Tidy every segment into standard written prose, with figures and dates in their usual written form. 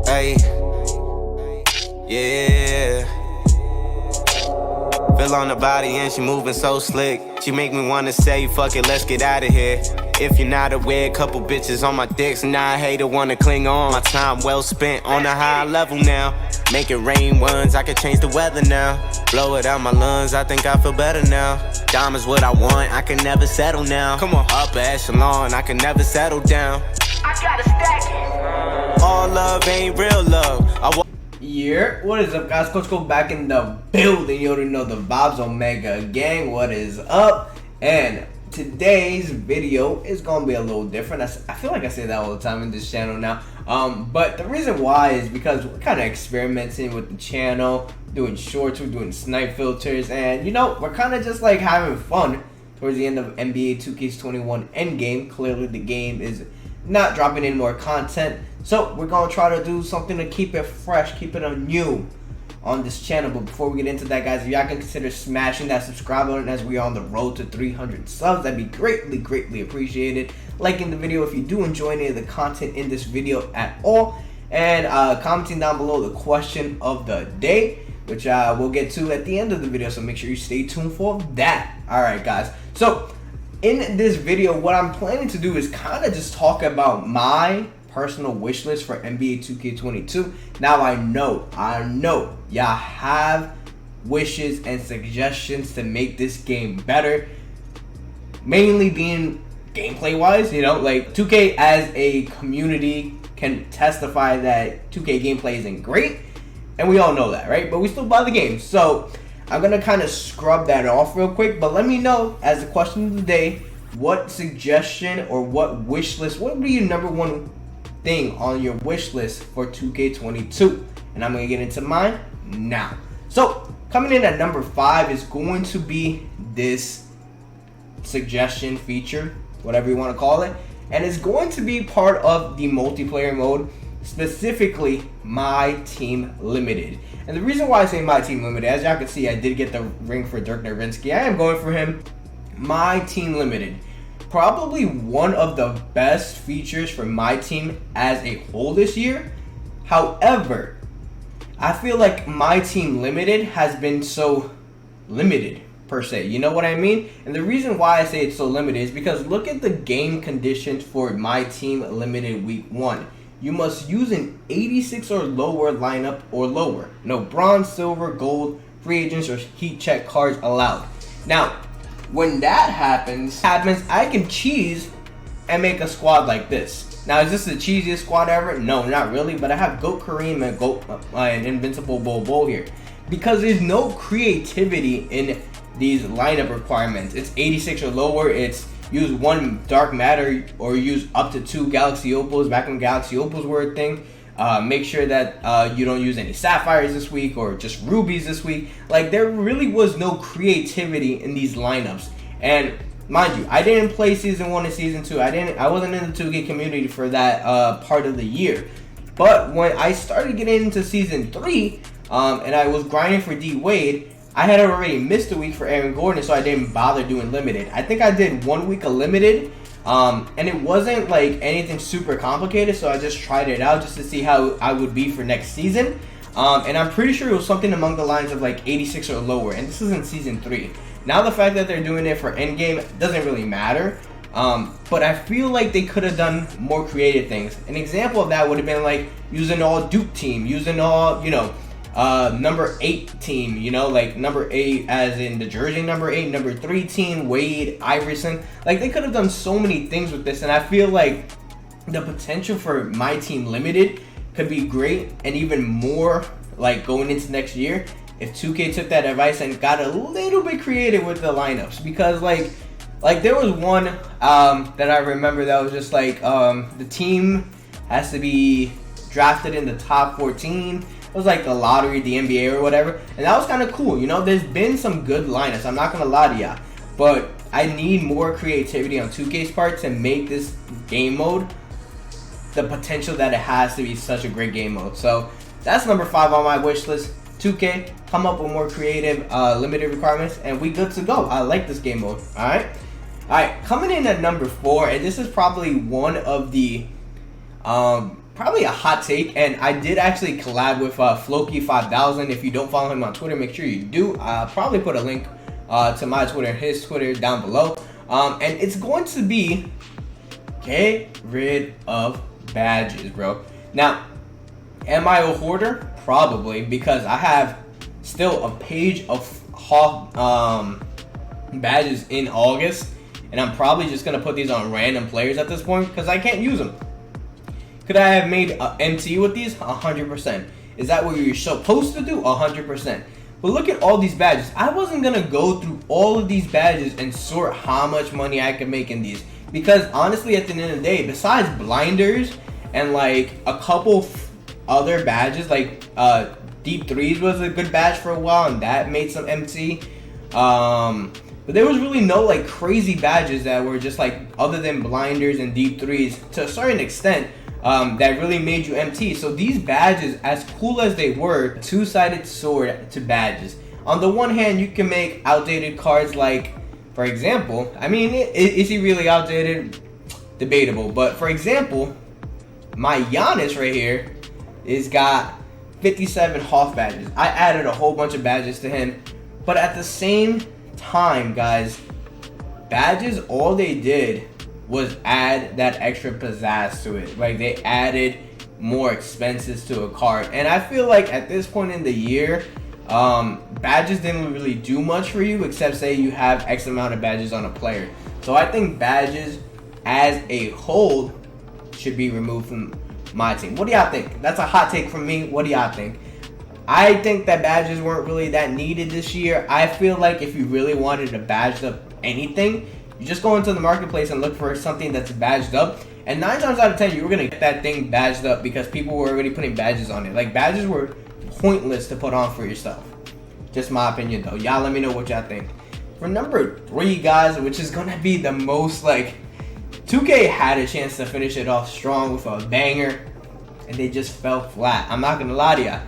Hey, yeah. Feel on the body and she moving so slick. She make me wanna say, fuck it, let's get out of here. If you're not aware, couple bitches on my dicks, and I hate to wanna cling on. My time well spent on a high level now. Make it rain once, I can change the weather now. Blow it out my lungs, I think I feel better now. Diamonds what I want, I can never settle now. Come on, upper echelon, I can never settle down. I gotta stack it. All love ain't real love. Yerrr, what is up, guys? Coach Go back in the building. You already know the vibes, Omega gang. What is up? And today's video is gonna be a little different. I feel like I say that all the time in this channel now. But the reason why is because we're kind of experimenting with the channel, doing shorts, we're doing snipe filters, and you know, we're kind of just like having fun towards the end of NBA 2K22 endgame. Clearly, the game is not dropping any more content, so we're gonna try to do something to keep it fresh, keep it new on this channel. But before we get into that, guys, if y'all can consider smashing that subscribe button as we're on the road to 300 subs, that'd be greatly appreciated. Liking the video if you do enjoy any of the content in this video at all, and commenting down below the question of the day, which we'll get to at the end of the video, so make sure you stay tuned for that. Alright, guys, so in this video, what I'm planning to do is kind of just talk about my personal wish list for NBA 2K22. Now I know y'all have wishes and suggestions to make this game better, mainly being gameplay wise. You know, like 2K as a community can testify that 2K gameplay isn't great, and we all know that, right? But we still buy the game, so I'm gonna kind of scrub that off real quick. But let me know, as the question of the day, what suggestion or what wish list, what would be your number one thing on your wish list for 2K22? And I'm gonna get into mine now. So coming in at number 5 is going to be this suggestion feature, whatever you want to call it, and it's going to be part of the multiplayer mode, specifically MyTeam Limited. And the reason why I say MyTeam Limited, as y'all can see, I did get the ring for Dirk Nowitzki. I am going for him. MyTeam Limited, probably one of the best features for MyTeam as a whole this year. However, I feel like MyTeam Limited has been so limited per se, you know what I mean? And the reason why I say it's so limited is because look at the game conditions for MyTeam Limited Week 1. You must use an 86 or lower lineup or lower. No bronze, silver, gold, free agents, or heat check cards allowed. Now, when that happens, I can cheese and make a squad like this. Now, is this the cheesiest squad ever? No, not really, but I have GOAT Kareem and Invincible Bol here. Because there's no creativity in these lineup requirements. It's 86 or lower, it's use 1 dark matter or use up to 2 galaxy opals back when galaxy opals were a thing. Make sure that you don't use any sapphires this week or just rubies this week. Like, there really was no creativity in these lineups. And mind you, I didn't play season 1 and season 2. I wasn't in the 2K community for that part of the year. But when I started getting into season 3 and I was grinding for D Wade, I had already missed a week for Aaron Gordon, so I didn't bother doing limited. I think I did 1 week of limited, and it wasn't like anything super complicated, so I just tried it out just to see how I would be for next season. And I'm pretty sure it was something along the lines of like 86 or lower, and this is in season 3. Now the fact that they're doing it for endgame doesn't really matter, but I feel like they could have done more creative things. An example of that would have been like using all Duke team, using all, you know, number 8 team, you know, like number 8 as in the jersey number 8, number 3 team, Wade, Iverson. Like, they could have done so many things with this, and I feel like the potential for MyTeam Limited could be great, and even more like going into next year if 2K took that advice and got a little bit creative with the lineups. Because like there was one that I remember that was just like the team has to be drafted in the top 14. It was like the lottery, the NBA or whatever, and that was kind of cool. You know, there's been some good lineups, I'm not gonna lie to ya, but I need more creativity on 2K's part to make this game mode the potential that it has to be such a great game mode. So that's number 5 on my wish list. 2K, come up with more creative limited requirements, and we good to go. I like this game mode. All right. Alright, coming in at number 4, and this is probably one of the, probably a hot take, and I did actually collab with Floki5000. If you don't follow him on Twitter, make sure you do. I'll probably put a link to my Twitter and his Twitter down below. And it's going to be get rid of badges, bro. Now, am I a hoarder? Probably, because I have still a page of badges in August, and I'm probably just gonna put these on random players at this point because I can't use them. Could I have made MT with these? 100%. Is that what you're supposed to do? 100%. But look at all these badges. I wasn't gonna go through all of these badges and sort how much money I could make in these, because honestly, at the end of the day, besides blinders and like a couple other badges, like deep threes was a good badge for a while, and that made some MT. But there was really no like crazy badges that were just like, other than blinders and deep threes to a certain extent, that really made you MT. So these badges, as cool as they were, two-sided sword to badges. On the one hand, you can make outdated cards like, for example, I mean, is he really outdated? Debatable. But for example, my Giannis right here is got 57 Hoff badges. I added a whole bunch of badges to him, but at the same time, guys, badges, all they did was add that extra pizzazz to it. Like, they added more expenses to a card, and I feel like at this point in the year, badges didn't really do much for you, except say you have X amount of badges on a player. So I think badges as a whole should be removed from my team. What do y'all think? That's a hot take from me. What do y'all think? I think that badges weren't really that needed this year. I feel like if you really wanted to badge up anything, you just go into the marketplace and look for something that's badged up. And 9 times out of 10, you were going to get that thing badged up because people were already putting badges on it. Like, badges were pointless to put on for your stuff. Just my opinion, though. Y'all let me know what y'all think. For number 3, guys, which is going to be the most, like, 2K had a chance to finish it off strong with a banger, and they just fell flat. I'm not going to lie to y'all.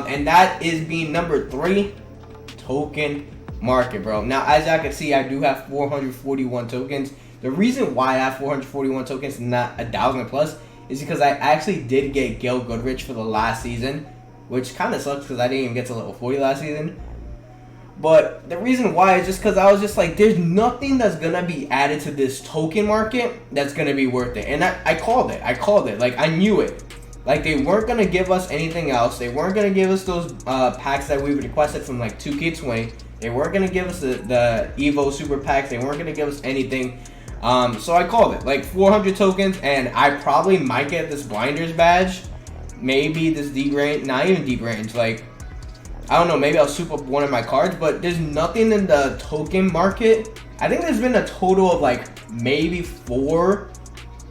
And that is being number 3, token market, bro. Now, as y'all can see, I do have 441 tokens. The reason why I have 441 tokens and not 1,000 plus is because I actually did get Gail Goodrich for the last season, which kind of sucks because I didn't even get to level 40 last season. But the reason why is just because I was just like, there's nothing that's going to be added to this token market that's going to be worth it. And I called it. I called it. Like, I knew it. Like, they weren't going to give us anything else. They weren't going to give us those packs that we requested from, like, 2K20. They weren't going to give us the Evo Super Packs. They weren't going to give us anything. So I called it. Like, 400 tokens, and I probably might get this Blinders badge. Maybe this deep range. Not even deep range. Like, I don't know. Maybe I'll soup up one of my cards. But there's nothing in the token market. I think there's been a total of, like, maybe 4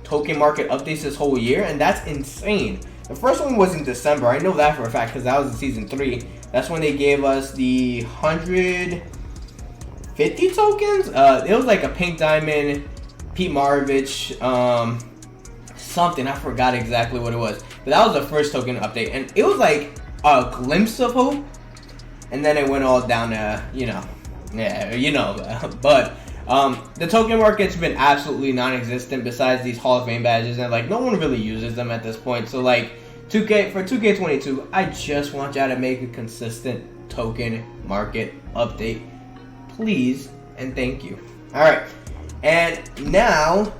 token market updates this whole year, and that's insane. The first one was in December. I know that for a fact because that was in season 3. That's when they gave us the 150 tokens. It was like a pink diamond, Pete Maravich, something. I forgot exactly what it was, but that was the first token update, and it was like a glimpse of hope, and then it went all down to, you know, yeah, you know, but. The token market's been absolutely non-existent besides these Hall of Fame badges, and like no one really uses them at this point. So like 2K for 2K22, I just want y'all to make a consistent token market update, please and thank you. All right, and now,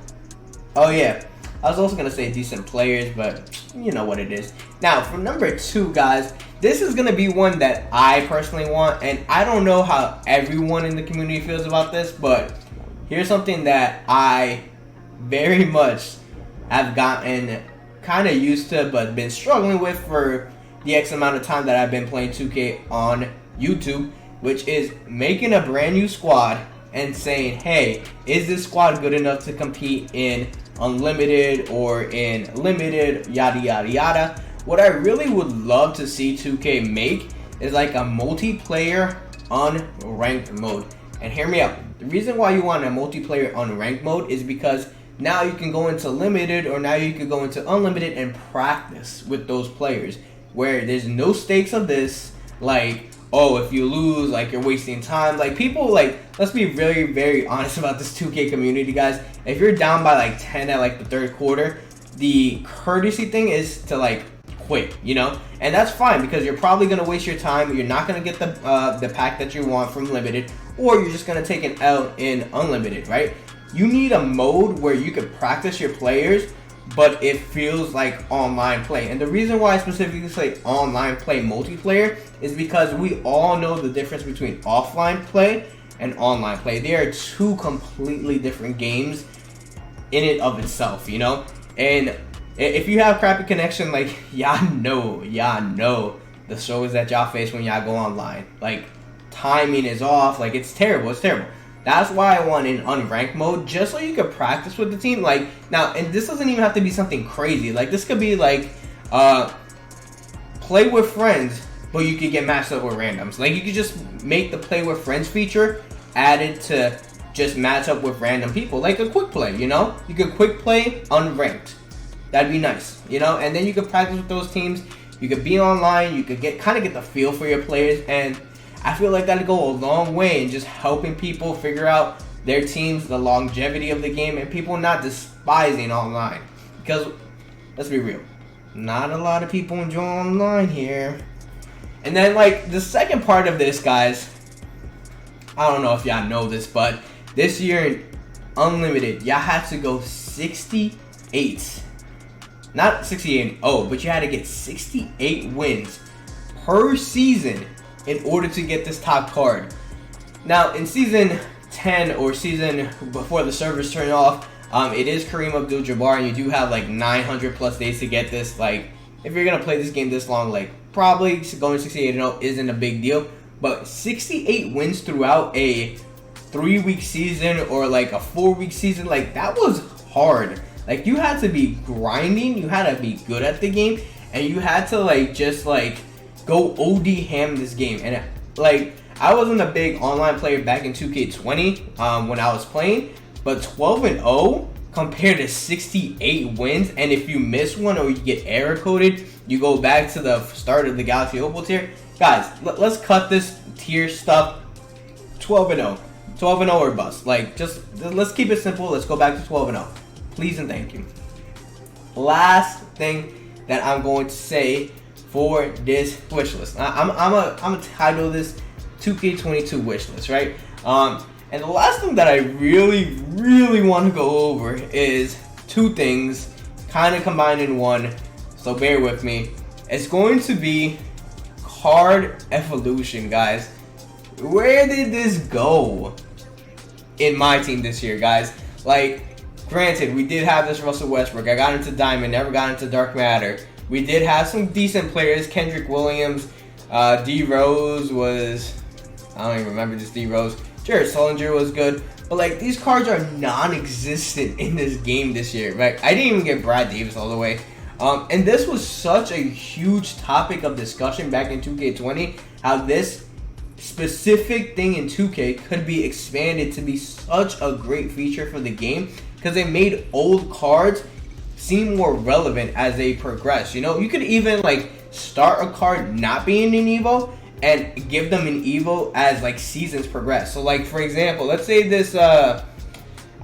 oh yeah, I was also gonna say decent players, but you know what it is. Now for number 2, guys, this is gonna be one that I personally want, and I don't know how everyone in the community feels about this, but here's something that I very much have gotten kind of used to, but been struggling with for the X amount of time that I've been playing 2K on YouTube, which is making a brand new squad and saying, hey, is this squad good enough to compete in unlimited or in limited, yada yada yada. What I really would love to see 2K make is like a multiplayer unranked mode. And hear me out. The reason why you want a multiplayer unranked mode is because now you can go into limited, or now you can go into unlimited and practice with those players, where there's no stakes of this, like, oh, if you lose, like, you're wasting time. Like, people, like, let's be very, very honest about this 2K community, guys. If you're down by, like, 10 at, like, the third quarter, the courtesy thing is to, like, quit, you know? And that's fine, because you're probably going to waste your time. You're not going to get the pack that you want from Limited, or you're just going to take an L in Unlimited, right? You need a mode where you can practice your players, but it feels like online play. And the reason why I specifically say online play multiplayer is because we all know the difference between offline play and online play. They are two completely different games in and of itself, you know? And if you have crappy connection, like, y'all know the struggles that y'all face when y'all go online. Like, timing is off, like, it's terrible, That's why I want in unranked mode, just so you can practice with the team. Like, now, and this doesn't even have to be something crazy. Like, this could be like, play with friends, but you could get matched up with randoms. Like, you could just make the play with friends feature added to just match up with random people. Like a quick play, you know? You could quick play unranked. That'd be nice, you know? And then you could practice with those teams. You could be online. You could kind of get the feel for your players. And I feel like that'd go a long way in just helping people figure out their teams, the longevity of the game, and people not despising online. Because, let's be real, not a lot of people enjoy online here. And then, like, the second part of this, guys, I don't know if y'all know this, but this year in Unlimited, y'all had to go 68. Not 68-0, but you had to get 68 wins per season in order to get this top card. Now, in season 10 or season before the servers turn off, it is Kareem Abdul-Jabbar, and you do have like 900 plus days to get this. Like, if you're gonna play this game this long, like, probably going 68-0 isn't a big deal. But 68 wins throughout a 3-week season or like a 4-week season, like, that was hard. Like, you had to be grinding, you had to be good at the game, and you had to, like, just, like, go OD ham this game. And, like, I wasn't a big online player back in 2K20 when I was playing, but 12-0 compared to 68 wins, and if you miss one or you get error coded, you go back to the start of the Galaxy Opal tier. Guys, let's cut this tier stuff. 12-0. 12-0 or bust. Like, just, let's keep it simple. Let's go back to 12-0. Please and thank you. Last thing that I'm going to say for this wish list. I'm gonna title this 2K22 wish list, right? And the last thing that I really want to go over is two things kind of combined in one. So bear with me. It's going to be card evolution, guys. Where did this go in my team this year, guys? Like, granted, we did have this Russell Westbrook. I got into Diamond, never got into Dark Matter. We did have some decent players. Kendrick Williams, D Rose was, I don't even remember this D Rose. Jared Sullinger was good. But, like, these cards are non-existent in this game this year, right? I didn't even get Brad Davis all the way. And this was such a huge topic of discussion back in 2K20, how this specific thing in 2K could be expanded to be such a great feature for the game, because they made old cards seem more relevant as they progress. You know, you could even, like, start a card not being an Evo and give them an Evo as, like, seasons progress. So, like, for example, let's say this, I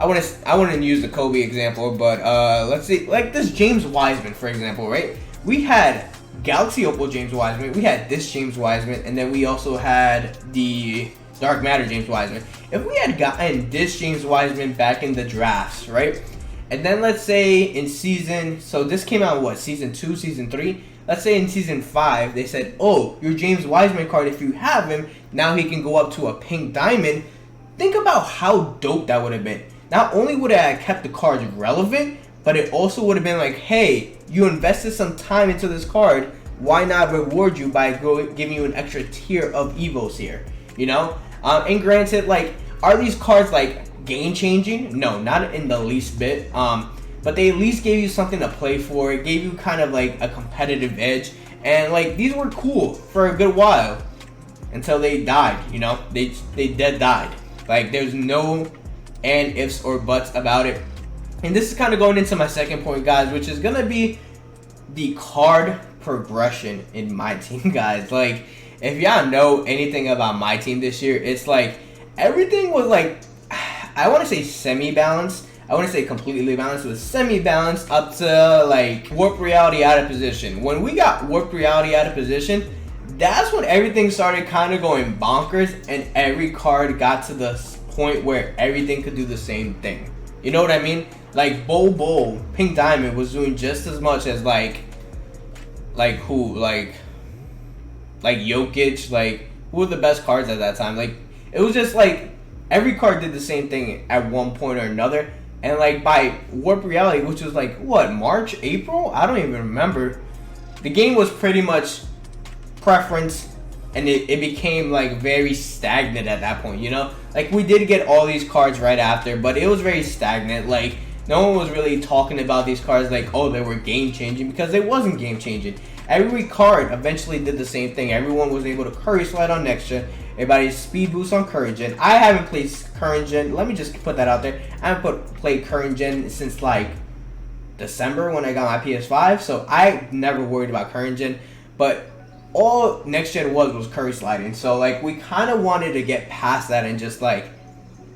wouldn't use the Kobe example, but let's see, like this James Wiseman, for example, right? We had Galaxy Opal James Wiseman, we had this James Wiseman, and then we also had the Dark Matter James Wiseman. If we had gotten this James Wiseman back in the drafts, right? And then let's say in season, so this came out what, season 2, season 3? Let's say in season 5, they said, oh, your James Wiseman card, if you have him, now he can go up to a pink diamond. Think about how dope that would have been. Not only would it have kept the cards relevant, but it also would have been like, hey, you invested some time into this card, why not reward you by giving you an extra tier of Evos here, you know? And granted, like, are these cards, like, game-changing? No, not in the least bit. But they at least gave you something to play for. It gave you kind of, like, a competitive edge. And, like, these were cool for a good while until they died, you know? They dead died. Like, there's no and ifs or buts about it. And this is kind of going into my second point, guys, which is gonna be the card progression in my team, guys. Like, if y'all know anything about my team this year, it's like everything was like, I want to say semi-balanced. I wouldn't say completely balanced. It was semi-balanced up to like Warp Reality out of position. When we got Warp Reality out of position, that's when everything started kind of going bonkers, and every card got to the point where everything could do the same thing. You know what I mean? Like Bull, Pink Diamond was doing just as much as like who? Like Jokic, like who were the best cards at that time? Like it was just like every card did the same thing at one point or another. And like by Warp Reality, which was like what, March, April? I don't even remember. The game was pretty much preference, and it became like very stagnant at that point, you know? Like we did get all these cards right after, but it was very stagnant. Like no one was really talking about these cards like, oh, they were game changing, because it wasn't game changing. Every card eventually did the same thing. Everyone was able to Curry Slide on next gen. Everybody's speed boost on current gen. I haven't played current gen. Let me just put that out there. I haven't played current gen since like December when I got my PS5. So I never worried about current gen. But all next gen was Curry Sliding. So like we kind of wanted to get past that and just like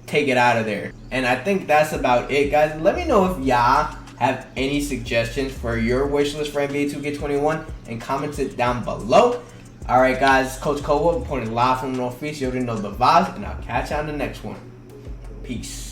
take it out of there. And I think that's about it, guys. Let me know if y'all have any suggestions for your wish list for NBA 2K21 and comment it down below. Alright guys, Coach Kowa reporting live from Northeast. You already know the vibes, and I'll catch you on the next one. Peace.